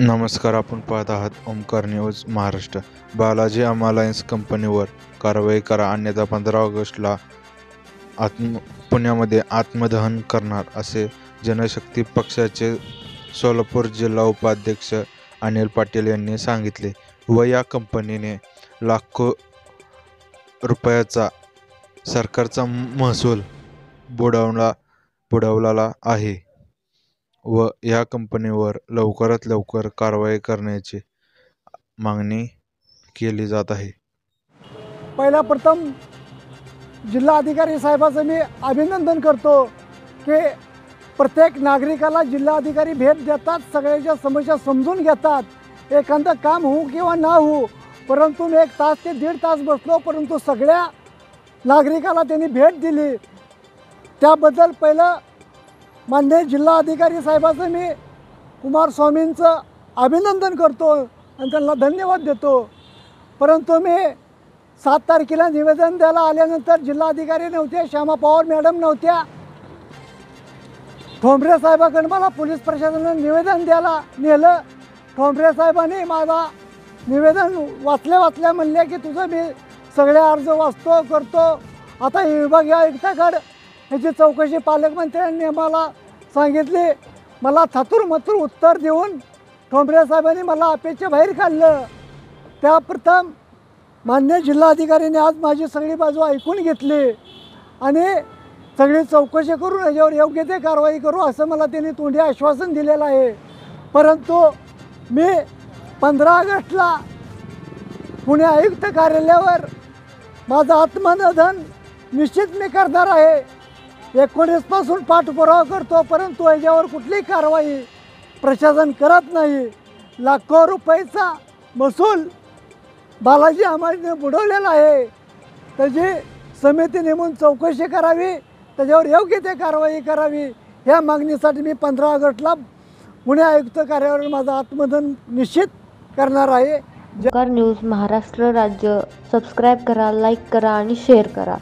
नमस्कार, आपण पाहत आहात ओमकार न्यूज महाराष्ट्र। बालाजी अलायन्स कंपनीवर कारवाई करा, अन्यथा 15 ऑगस्टला पुण्यामध्ये आत्मदहन करणार, असे जनशक्ती पक्षाचे सोलापूर जिल्हा उपाध्यक्ष अनिल पाटील यांनी सांगितले। व या कंपनीने लाखो रुपयाचा सरकारचा महसूल बुडवला आहे व या कंपनीवर लवकरात लवकर कारवाई करण्याची मागणी केली जात आहे। पहिला प्रथम जिल्हाधिकारी साहेबांचं मी अभिनंदन करतो की प्रत्येक नागरिकाला जिल्हाधिकारी भेट देतात, सगळ्याच्या समस्या समजून घेतात। एखादं काम हो किंवा ना हो, परंतु मी 1 तास ते 1.5 तास बसलो, परंतु सगळ्या नागरिकाला त्यांनी भेट दिली। त्याबद्दल पहिलं माननीय जिल्हाधिकारी साहेबांचं मी कुमारस्वामींचं अभिनंदन करतो आणि त्यांना धन्यवाद देतो। परंतु मी 7 तारखेला निवेदन द्यायला आल्यानंतर जिल्हाधिकारी नव्हते, श्यामा पवार मॅडम नव्हत्या। ठोंबरे साहेबांकडे मला पोलीस प्रशासनाने निवेदन द्यायला नेलं। ठोंबरे साहेबांनी माझा निवेदन वाचल्या म्हणले की तुझं मी सगळे अर्ज वाचतो करतो। आता विभागीय आयुक्ताकडे याची चौकशी पालकमंत्र्यांनी मला सांगितली। मला थातूरमथूर उत्तर देऊन ठोंबरे साहेबांनी मला अपेक्षेबाहेर काढलं। त्याप्रथम मान्य जिल्हाधिकाऱ्यांनी आज माझी सगळी बाजू ऐकून घेतली आणि सगळी चौकशी करून याच्यावर योग्य ते कारवाई करू असं मला त्यांनी तोंडी आश्वासन दिलेलं आहे। परंतु मी 15 ऑगस्टला पुणे आयुक्त कार्यालयावर माझं आत्मदहन निश्चित मी करणार आहे। 19 पासून पाठपुरावा करतो, परंतु याच्यावर कुठलीही कारवाई प्रशासन करत नाही। लाखो रुपयाचा महसूल बालाजी अंबानीने बुडवलेला आहे। त्याची समिती नेमून चौकशी करावी, त्याच्यावर योग्य ते कारवाई करावी, ह्या मागणीसाठी मी 15 ऑगस्टला पुणे आयुक्त कार्यालयावर माझं आत्मदहन निश्चित करणार आहे। ओमकार न्यूज महाराष्ट्र राज्य सबस्क्राईब करा, लाईक करा आणि शेअर करा।